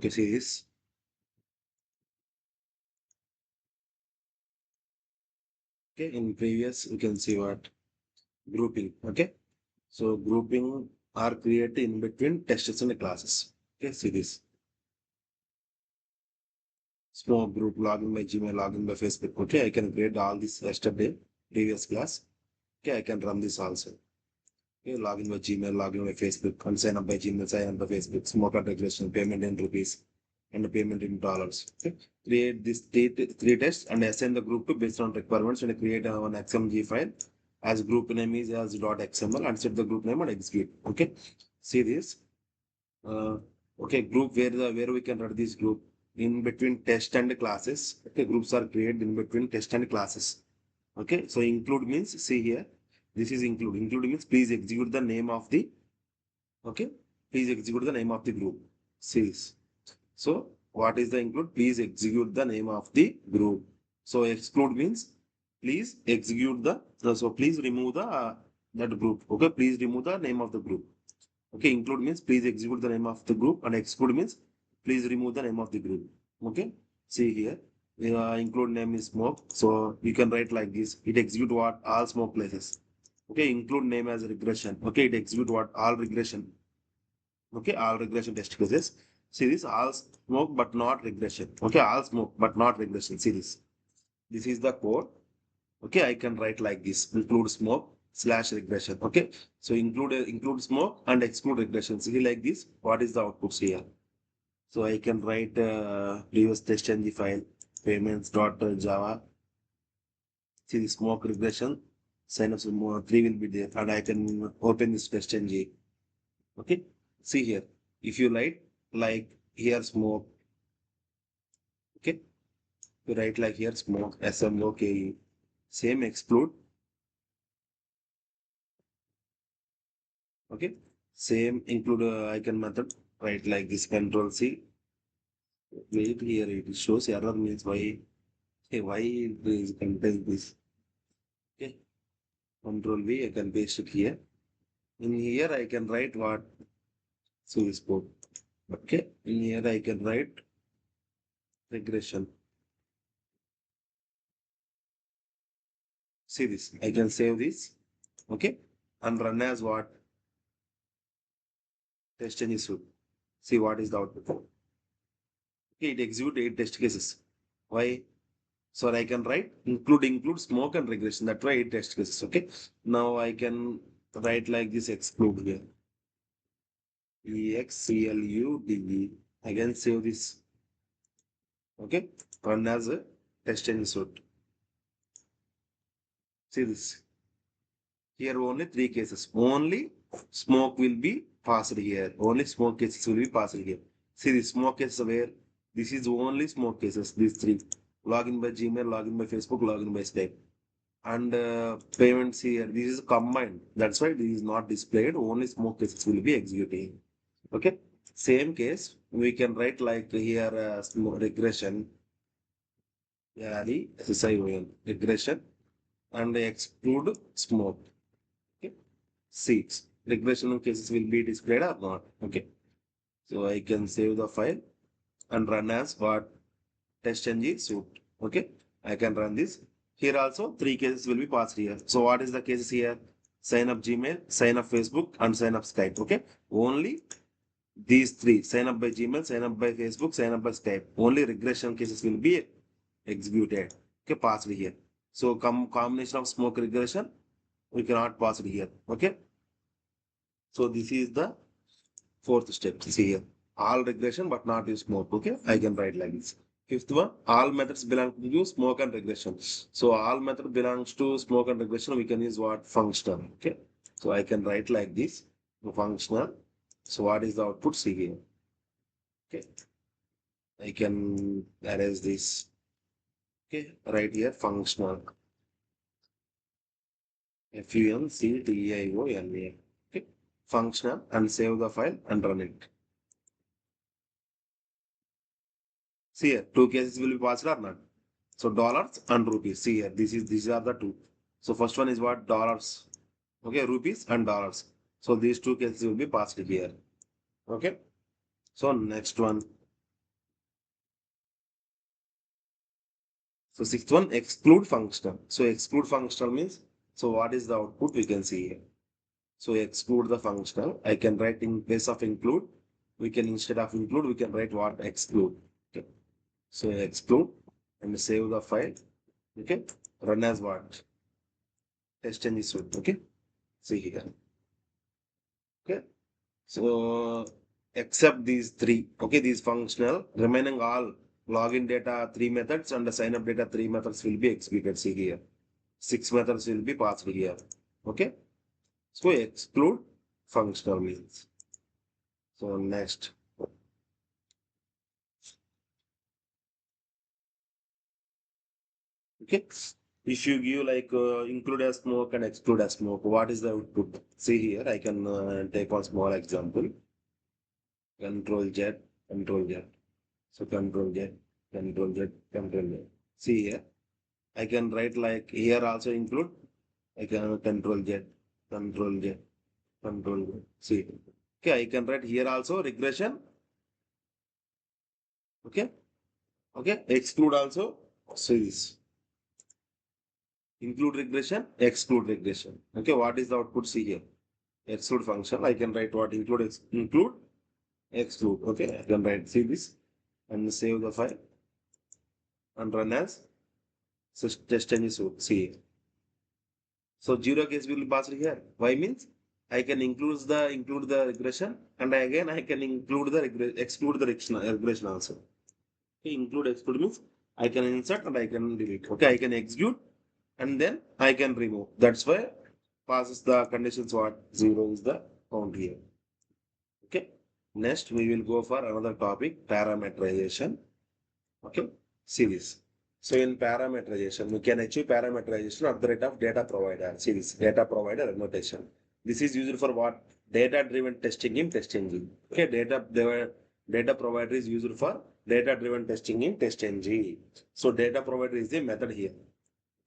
Okay, see this. Okay, in previous we can see what grouping. Okay, so grouping are created in between tests and classes. Okay, see this. Small group, login by Gmail, login by Facebook. Okay, I can create all this yesterday, previous class. Okay, I can run this also. Okay, login by Gmail, login by Facebook, and sign up by Gmail, sign up by Facebook, smoke regulation, payment in rupees, and the payment in dollars. Okay, create these three tests and assign the group to based on requirements and create one XMG file as group name is as .xml and set the group name and execute. Okay, see this. Uh, okay, group where we can run this group in between test and classes. Okay, groups are created in between test and classes. Okay, so include means see here. This is include. Include means please execute the name of the. Okay, please execute the name of the group. See this. So what is the include? Please execute the name of the group. So exclude means please execute the. So please remove the that group. Okay, please remove the name of the group. Okay, include means please execute the name of the group and exclude means please remove the name of the group. Okay, see here. Include name is smoke. So you can write like this. It execute what all smoke places. Okay, include name as regression. Okay, it execute what all regression. Okay, all regression test cases. See this all smoke but not regression. Okay, all smoke but not regression. See this. This is the code. Okay, I can write like this. Include smoke slash regression. Okay, so include smoke and exclude regression. See like this. What is the outputs here? So I can write previous TestNG file payments.java. See the smoke regression. Sign up some more 3 will be there, and I can open this TestNG. Okay, see here. If you write like here smoke. Okay, you write like here smoke SMOKE. Same exclude. Okay, same include icon method. Write like this Control C. Wait here. It shows error means why. Hey, why is contain this? Okay, Control V. I can paste it here. In here I can write what Swiss code. Okay, in here I can write regression. See this. I can save this. Okay, and run as what test engine should. See what is the output. Okay, it execute 8 test cases. Why? So I can write include smoke and regression. That's why 8 test cases. Okay. Now I can write like this exclude here. EXCLUDE. I can save this. Okay. Run as a test insert. See this. Here only 3 cases. Only smoke will be passed here. Only smoke cases will be passed here. See the smoke cases where this is only smoke cases. These 3. Login by Gmail, login by Facebook, login by Skype. And payments here. This is combined. That's why this is not displayed. Only smoke cases will be executing. Okay. Same case. We can write like here regression. Yeah, the SSION regression and exclude smoke. Okay. Seeds. Regression cases will be displayed or not. Okay. So I can save the file and run as what TestNG suit. Okay. I can run this. Here also 3 cases will be passed here. So what is the cases here? Sign up Gmail, sign up Facebook, and sign up Skype. Okay. Only these 3. Sign up by Gmail, sign up by Facebook, sign up by Skype. Only regression cases will be executed. Okay. Passed here. So combination of smoke regression, we cannot pass it here. Okay. So this is the 4th step. See here. All regression but not use smoke. Okay. I can write like this. 5th one, all methods belong to smoke and regression. So all method belongs to smoke and regression. We can use what? Functional. Okay. So I can write like this. Functional. So what is the output? See here. Okay. I can erase this. Okay. Right here. Functional. FUNCTIONA. Okay. Functional and save the file and run it. See here, 2 cases will be passed or not. So dollars and rupees. See here, these are the 2. So first one is what? Dollars. Okay, rupees and dollars. So these 2 cases will be passed here. Okay. So next one. So sixth one, exclude functional. So exclude functional means, so what is the output we can see here. So exclude the functional. I can write in place of include. We can, instead of include, we can write what, exclude. Okay. So exclude and save the file. Okay. Run as what? TestNG suite. Okay. See here. Okay. So except these three, okay, these functional, remaining all login data three methods and the sign up data three methods will be executed. See here. Six methods will be passed here. Okay. So exclude functional means. So next. Okay. If you give like include as smoke and exclude as smoke, what is the output? See here, I can take one small example. Control Z, control Z. So control Z, control Z, control Z. See here, I can write like here also include. I can control Z, control Z, control Z. See, okay, I can write here also regression. Okay, okay, exclude also. See this. Include regression, exclude regression. Okay, what is the output? See here. Exclude function. I can write what include, exclude. Okay, I can write, see this and save the file and run as test engine suite. See here. So zero case will be passed here. Why means I can include the regression and again I can include the exclude the regression also. Okay, include exclude means I can insert and I can delete. Okay, I can execute and then I can remove. That's why passes the conditions what zero is the count here. Okay. Next we will go for another topic, parameterization. Okay. See this. So in parameterization, we can achieve parameterization at the rate of data provider. See this, data provider annotation. This is used for what? Data driven testing in TestNG. Okay, data provider is used for data driven testing in TestNG. So data provider is the method here.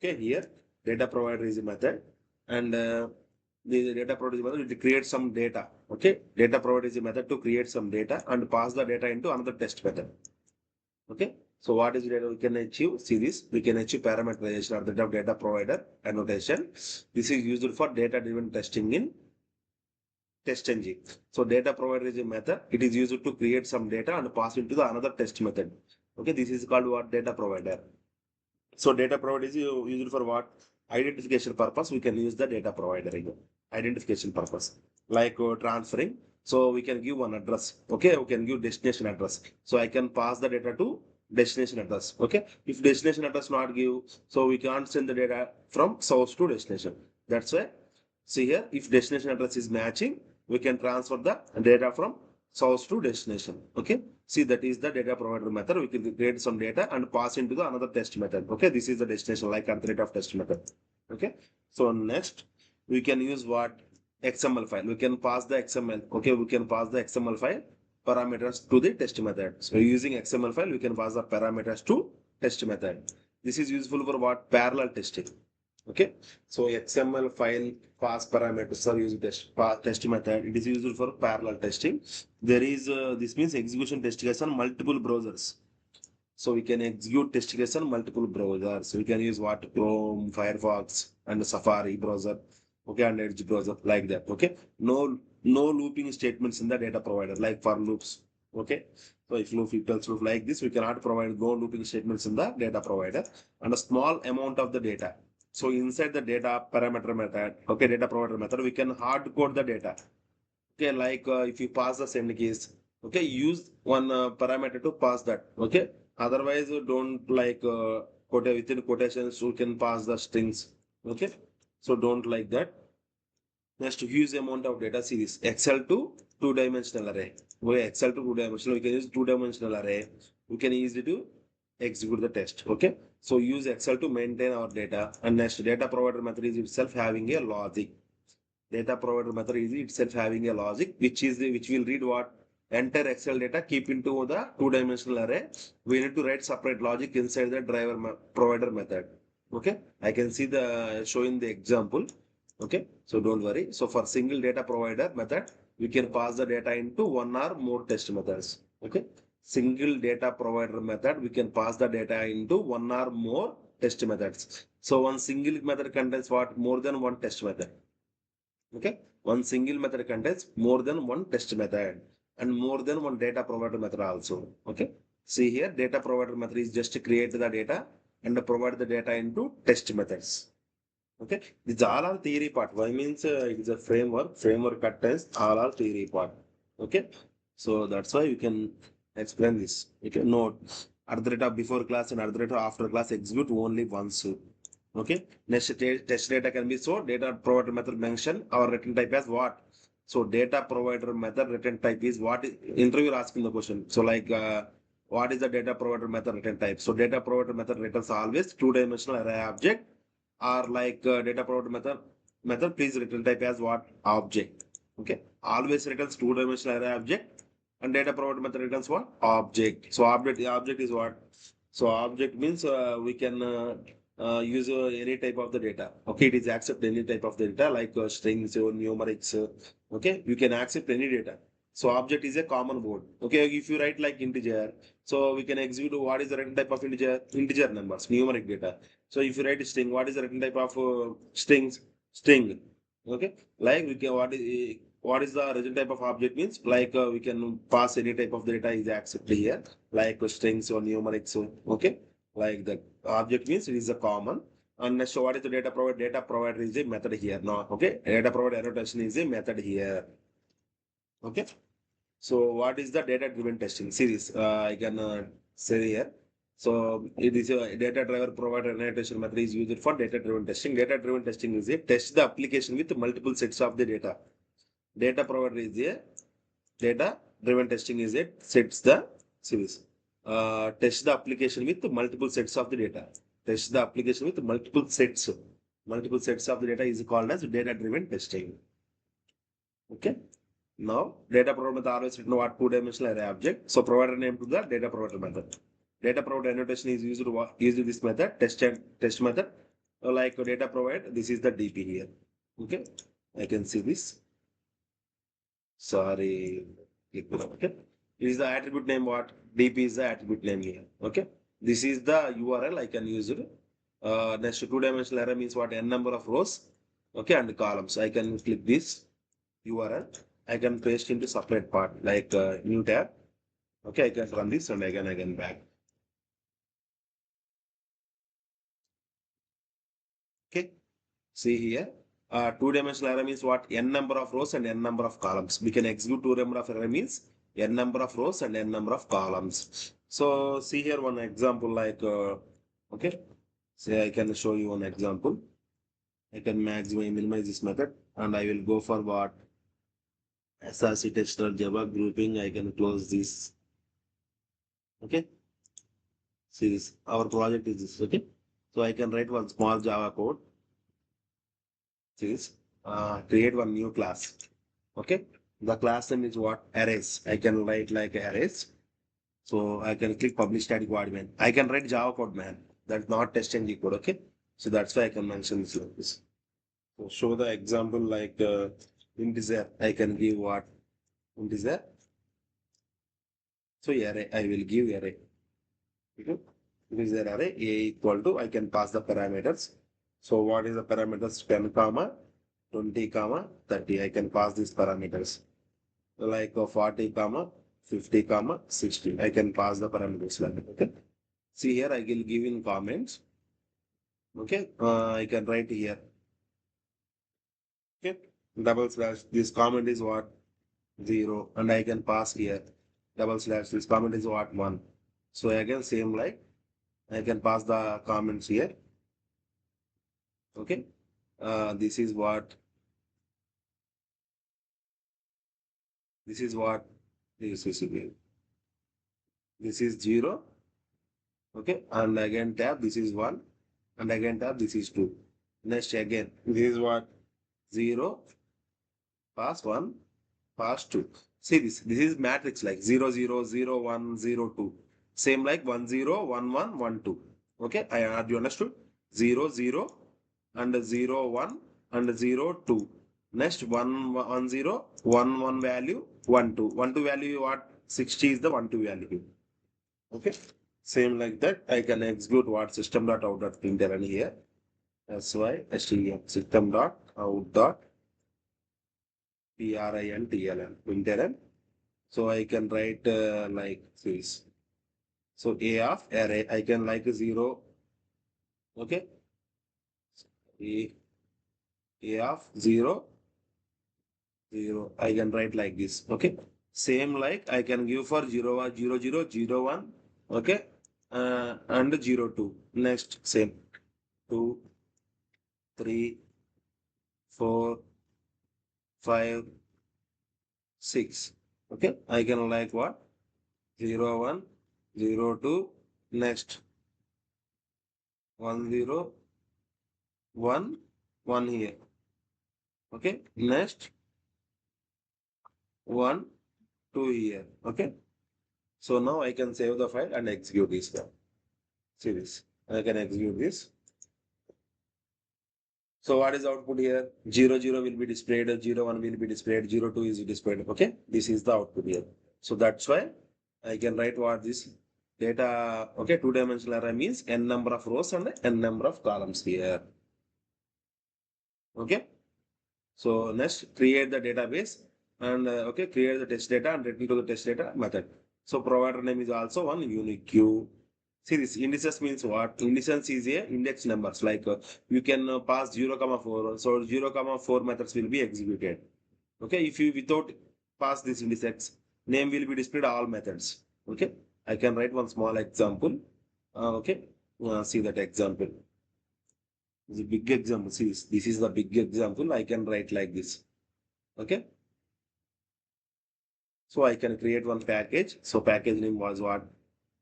Okay, here data provider is a method and the data provider is a method to create some data. Okay, data provider is a method to create some data and pass the data into another test method. Okay, so what is data we can achieve? See this, we can achieve parameterization at the rate of data provider annotation. This is used for data driven testing in TestNG. So data provider is a method. It is used to create some data and pass into the another test method. Okay, this is called what? Data provider. So data provider is used for what? Identification purpose. We can use the data provider again. Identification purpose. Like transferring. So we can give one address. Okay, we can give destination address. So I can pass the data to destination address. Okay. If destination address not give, so we can't send the data from source to destination. That's why. See here, if destination address is matching, we can transfer the data from source to destination. Okay. See, that is the data provider method. We can create some data and pass into the another test method. Okay. This is the destination, like at the rate of test method. Okay. So next, we can use what? XML file. We can pass the XML. Okay. We can pass the XML file parameters to the test method. So using XML file, we can pass the parameters to test method. This is useful for what? Parallel testing. Okay. So XML file pass parameters are used test method. It is used for parallel testing. There is this means execution test case on multiple browsers. So we can execute test case on multiple browsers. We can use what? Chrome, Firefox, and Safari browser. Okay, and Edge browser like that. Okay. No looping statements in the data provider like for loops. Okay. So if loop equals loop like this, we cannot provide no looping statements in the data provider and a small amount of the data. So inside the data parameter method, okay, data provider method, we can hard code the data. Okay, like if you pass the send keys, okay, use one parameter to pass that. Okay, otherwise don't like within quotations you can pass the strings. Okay, so don't like that. Next, huge amount of data series Excel to two-dimensional array. Why Excel to two-dimensional? We can use two-dimensional array. We can easily to execute the test. Okay. So use Excel to maintain our data. And next, data provider method is itself having a logic. Data provider method is itself having a logic, which will read what? Enter Excel data, keep into the two-dimensional array. We need to write separate logic inside the provider method. Okay. I can see the showing the example. Okay, so don't worry. So for single data provider method, we can pass the data into one or more test methods. Okay, single data provider method, we can pass the data into one or more test methods. So one single method contains what? More than one test method. Okay. One single method contains more than one test method and more than one data provider method also. Okay. See here, data provider method is just to create the data and provide the data into test methods. Okay. These all are theory part. Why means it is a framework. Framework contains all are theory part. Okay. So that's why you can explain this. You can note at the rate of before class and at the rate of after class execute only once. Okay. Next test data can be so data provider method mention or written type as what. So data provider method written type is what interviewer asking the question. So like what is the data provider method written type? So data provider method returns always two-dimensional array object or like data provider method please return type as what object. Okay, always returns two-dimensional array object and data provider method returns what object. So object is what? So object means we can use any type of the data. Okay, it is accept any type of data like strings or numerics. Okay, you can accept any data. So object is a common word. Okay, if you write like integer, so we can execute what is the written type of integer? Integer numbers, numeric data. So if you write a string, what is the written type of strings? String. Okay, like we can what is the written type of object means like we can pass any type of data is accepted here like strings or numerics. Okay, like the object means it is a common. And next, what is the data provider? Data provider is a method here. No, okay, data provider annotation is a method here. Okay. So what is the data-driven testing series? I can say here. So it is a data driver provider annotation method is used for data-driven testing. Data-driven testing is a test the application with multiple sets of the data. Data provider is a data-driven testing is a sets the series. Test the application with multiple sets of the data. Test the application with multiple sets. Multiple sets of the data is called as data-driven testing. Okay. Now, data provider method always written what two-dimensional array object. So provider name to the data provider method. Data provider annotation is used to use this method, test method. Like data provider, this is the DP here. Okay, I can see this. Sorry, okay. It is the attribute name what? DP is the attribute name here. Okay, this is the URL I can use it. Next two-dimensional array means what? N number of rows. Okay, and columns. I can click this URL. I can paste into separate part like new tab. Okay, I can run this and again back. Okay, see here. Two-dimensional array means what? N number of rows and n number of columns. We can execute two number of array means n number of rows and n number of columns. So see here one example like okay. Say I can show you one example. I can minimize this method and I will go for what? SRC tester Java grouping. I can close this. Okay. See this. Our project is this. Okay. So I can write one small Java code. See this. Create one new class. Okay. The class name is what? Arrays. I can write like arrays. So I can click publish static void main. I can write Java code, man. That's not TestNG code. Okay. So that's why I can mention this like this. So show the example like integer. I can give what? Integer. So array. I will give array. Okay. This is an array a equal to I can pass the parameters. So what is the parameters 10 comma 20 comma 30? I can pass these parameters like 40 comma 50 comma 60. I can pass the parameters like that. Okay. See here I will give in comments. Okay. I can write here. Okay. Double slash this comment is what 0 and I can pass here double slash this comment is what 1. So again same like I can pass the comments here. Okay. This is what this is what this is again. This is 0. Okay. And again tab, this is 1. And again tab, this is 2. Next again, this is what 0, pass 1, pass 2. See this. This is matrix like 0, 0, 0, 1, 0, 2. Same like 1, 0, 1, 1, 1, 2. Okay. Have you understood? 0, 0 and 0, 1 and 0, 2. Next 1, 1, 0, 1, 1 value, 1, 2. 1, 2 value what? 60 is the 1, 2 value. Okay. Same like that, I can execute what system.out.println here. SY system.out.println. So I can write like this. So A of array, I can like 0. Okay. A of 0, 0. I can write like this. Okay. Same like I can give for 0 or 0, 0, 0, 1. Okay. And 0, 2. Next, same. 2, 3, 4, 5, 6. Okay. I can like what? 0, 1, 0, 2. Next, 1, 0, 1, 1 here. Okay. Next, 1, 2 here. Okay. So now I can save the file and execute this now. See this. I can execute this. So what is output here? 0, 0 will be displayed, 0, 1 will be displayed, 0, 2 is displayed. Okay. This is the output here. So that's why I can write what this data. Okay. Two-dimensional array means n number of rows and n number of columns here. Okay. So next, create the database and okay, create the test data and return to the test data method. So provider name is also one unique queue. See this indices means what? Indices is a index numbers like you can pass 0, 4. So 0, 4 methods will be executed. Okay, if you without pass this index, name will be displayed all methods. Okay, I can write one small example. Okay, see that example. The big example. See this is the big example. I can write like this. Okay. So I can create one package. So package name was what?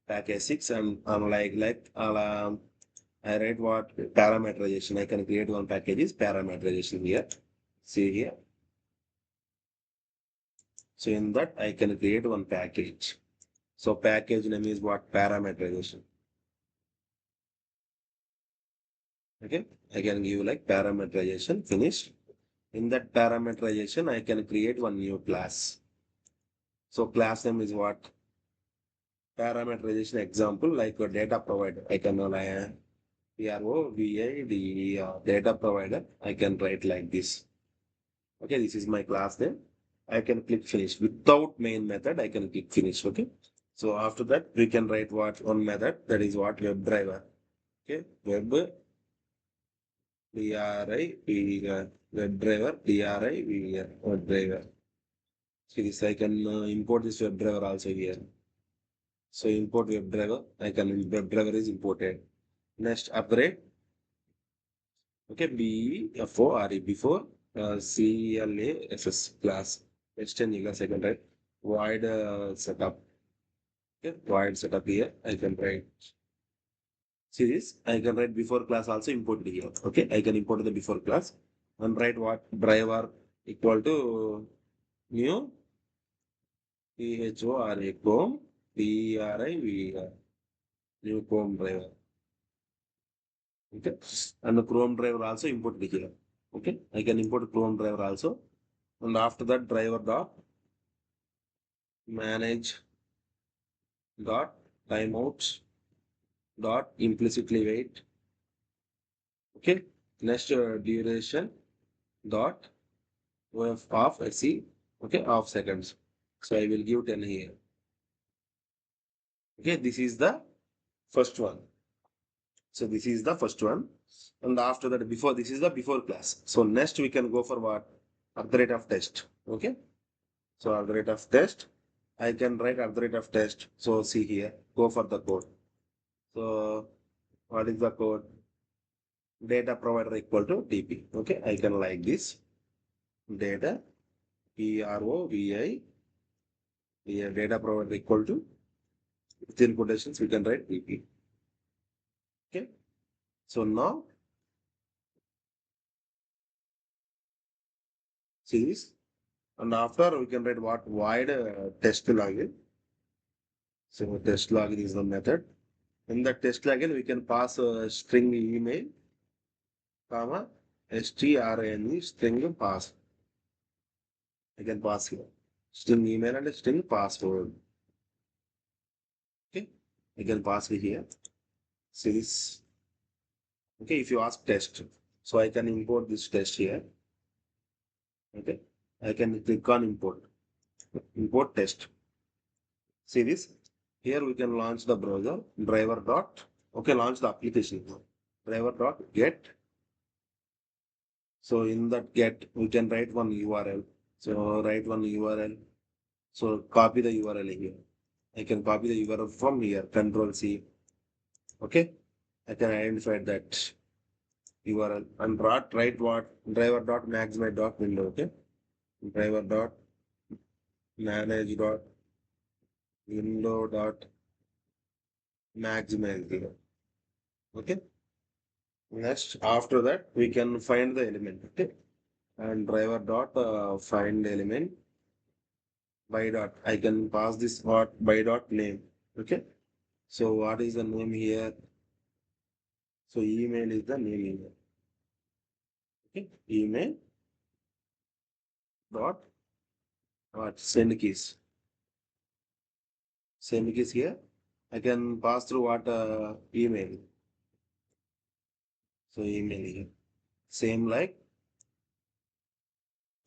Package 6 and I write what? Parameterization. I can create one package is parameterization here. See here. So in that I can create one package. So package name is what? Parameterization. Okay. I can give like parameterization finished. In that parameterization, I can create one new class. So class name is what? Parameterization example like a data provider. I can PROVID data provider. I can write like this. Okay, this is my class name. I can click finish without main method. I can click finish. Okay. So after that, we can write what one method that is what web driver. Okay, web web driver web driver. See this. I can import this web driver also here. So import web driver. I can web driver is imported. Next upgrade. Okay, BFORE before CLASS class extend class I can write void setup. Okay, void setup here I can write. See this I can write before class also imported here. Okay, I can import the before class and write what driver equal to new PHORA com PRIVR new com driver. Okay, and the Chrome driver also imported here. Okay, I can import Chrome driver also. And after that driver dot manage dot timeouts dot implicitly wait. Okay. Next duration dot of SE. Okay, of seconds. So I will give 10 here. Okay, this is the first one. So this is the first one. And after that, before this is the before class. So next we can go for what? At the rate of test. Okay. So at the rate of test, I can write at the rate of test. So see here, go for the code. So what is the code? Data provider equal to DP. Okay, I can like this. Data PROVI data provider equal to within quotations we can write DP. Okay, so now see this, and after we can write what void test login. So test login is the method. In the test login we can pass a string email, comma strne string pass. I can pass here string email and string password. Okay, I can pass it here. See this. Okay, if you ask test, so I can import this test here. Okay, I can click on import. Import test. See this? Here we can launch the browser driver dot. Okay, launch the application. Driver dot get. So in that get, we can write one URL. So write one URL. So copy the URL here. I can copy the URL from here. Control C. Okay. I can identify that URL and write what driver dot maximize dot window. Okay. Driver dot manage dot window dot maximize here. Okay. Next, after that, we can find the element. Okay. And driver dot find element by dot. I can pass this what by dot name. Okay. So what is the name here? So email is the name here. Okay. Email dot what send keys. Send keys here. I can pass through what email. So email here. Same like,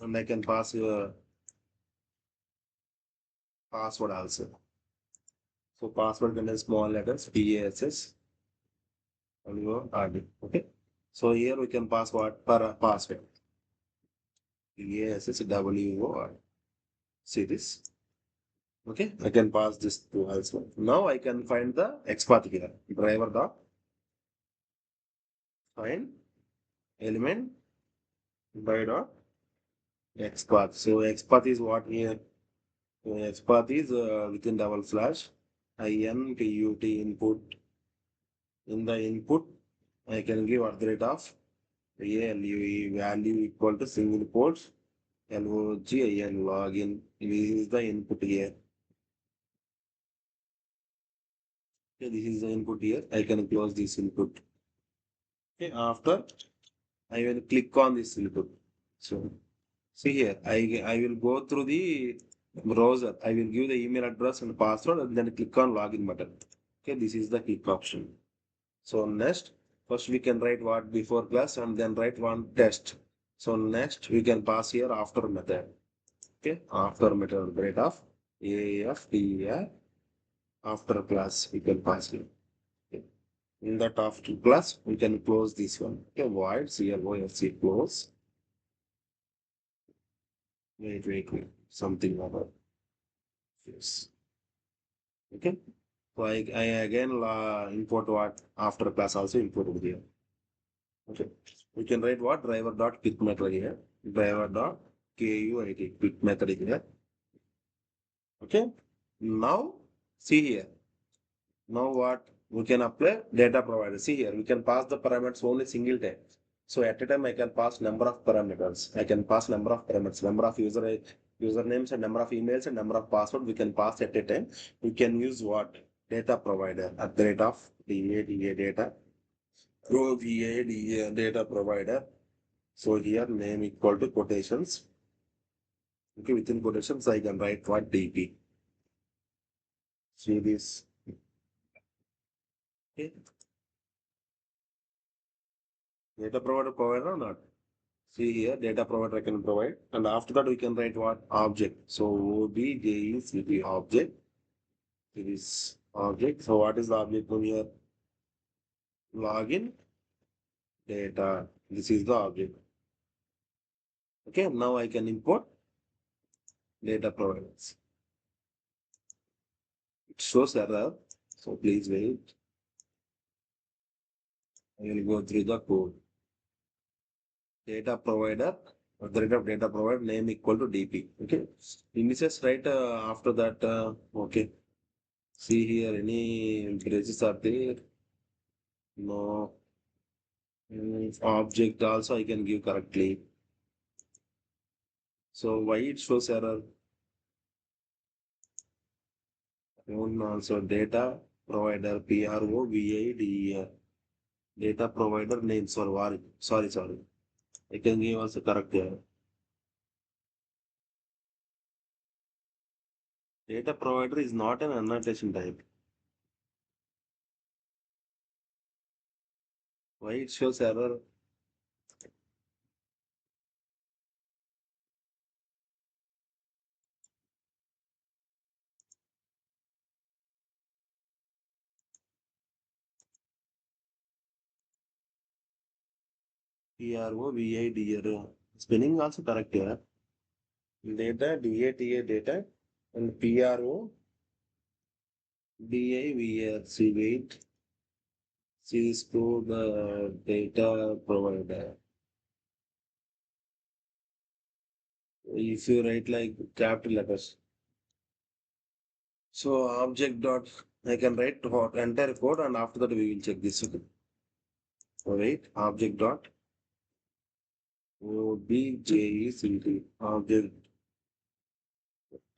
and I can pass your password also. So password contains small letters PASS and your RD. Okay. So here we can pass what per password. PASS WOR. See this. Okay. I can pass this to also. Now I can find the XPath here. Driver dot find element by dot XPath. So XPath is what here? So XPath is within double slash INPUT input. In the input, I can give at the rate of ALUE value equal to single quotes LOGIN login. This is the input here. Okay, this is the input here. I can close this input. Okay, after I will click on this input. So see here, I will go through the browser. I will give the email address and password and then click on login button. Okay, this is the click option. So next, first we can write what before class and then write one test. So next we can pass here after method. Okay, after method rate of AFTR after class we can pass here. Okay. In that after class we can close this one. Okay, void CLOFC close. Wait. Something about this. Okay. So I again import what after class also imported here. Okay. We can write what driver dot pick method here. Driver dot KUIT pick method here. Okay. Now see here. Now what we can apply data provider. See here, we can pass the parameters only single time. So at a time I can pass number of parameters. I can pass number of parameters, number of usernames and number of emails and number of password we can pass at a time. We can use what data provider at the rate of DA data. Go VA data provider. So here name equal to quotations. Okay, within quotations I can write what DP. See this. Okay. Data provider or not? See here, data provider I can provide. And after that, we can write what? Object. So OBJEC will be object. It is object. So what is the object from here? Login data. This is the object. Okay, now I can import data providers. It shows error. So please wait. I will go through the code. Data provider, at the rate of data provider name equal to DP. Okay. Indices right after that. Okay. See here, any braces are there? No. Object also I can give correctly. So why it shows error? Also data provider PROVIDER. Data provider name. Sorry. I can give also correct here. Data provider is not an annotation type. Why it shows error? PROVIDER. Spelling also correct here. Data, DATA data, and PRODIVR. See, wait. See, is to the data provider. If you write like capital letters. So object dot, I can write entire code and after that we will check this. Okay. So wait, object dot OBJECT.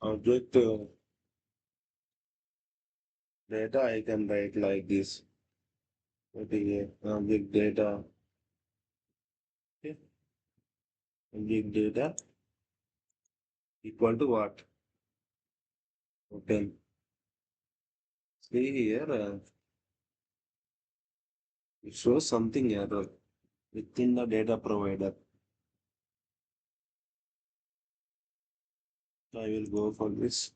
Object data I can write like this. Okay, object data. Okay. Object data equal to what? Okay. See here, it shows something error within the data provider. I will go for this.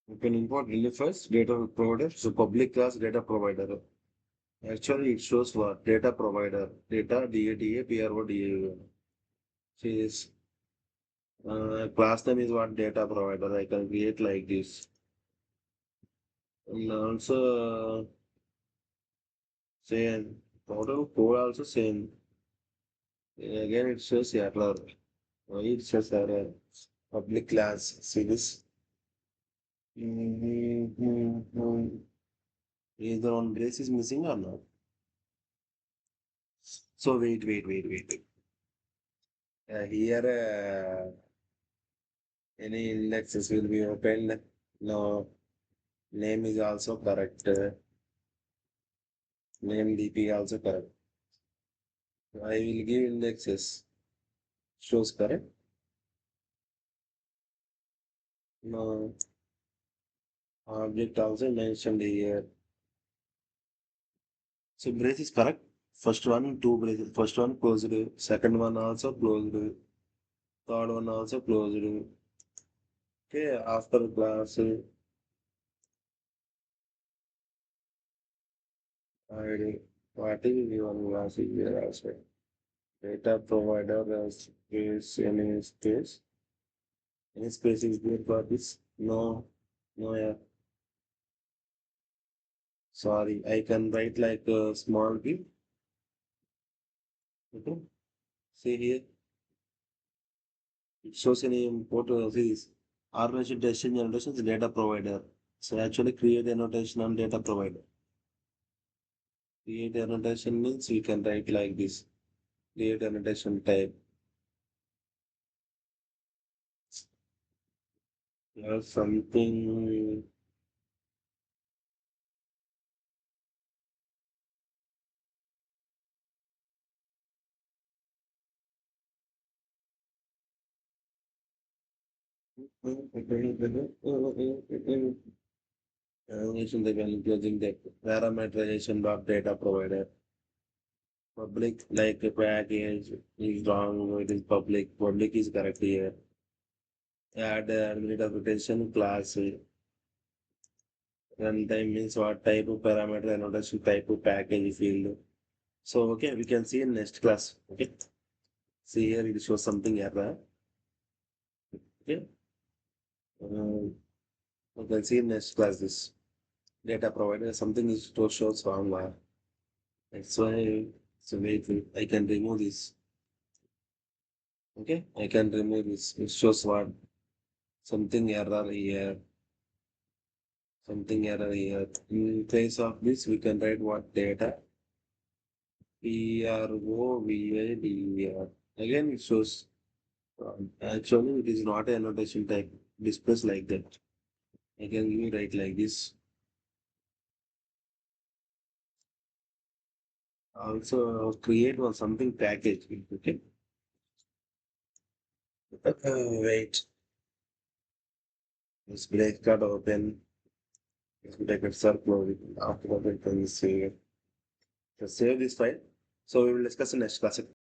You can import really first data provider. So public class data provider. Actually, it shows what data provider, data DATA PRODA. Says class name is what data provider. I can create like this. And also same total code also same. Again, it shows error. It says error. Public class. See this. Either on brace is missing or not. So wait. Here, any indexes will be opened. No, name is also correct. Name DP also correct. I will give indexes. Shows correct. No, object also mentioned here. So brace is correct. First one, two braces. First one closed. Second one also closed. Third one also closed. Okay, after class, I what is given class here also. Data provider has space, any space. Any space is good for this? No, no, yeah. Sorry, I can write like a small b. Okay. See here, it shows any import series. Organization testing annotation is data provider. So actually create annotation on data provider. Create annotation means we can write like this. Create annotation type. Something. Annotation they can using the parameterization dot data provider. Public like a package is wrong. It is public. Public is correct here. Add interpretation class. Runtime means what type of parameter annotation type of package field. So okay, we can see in next class. Okay. See here it shows something error. Okay. We can see in next class this data provider something is to shows wrong. That's why so wait, I can remove this. Okay, I can remove this. It shows what something error here. Something error here. In place of this, we can write what data PROVIDER. Again, it shows actually it is not an annotation type. Displays like that. I can give it right like this. Also create one something package. Okay. Wait. This break card open. This bracket circle. After that, we can see. Just save this file. So we will discuss in next class.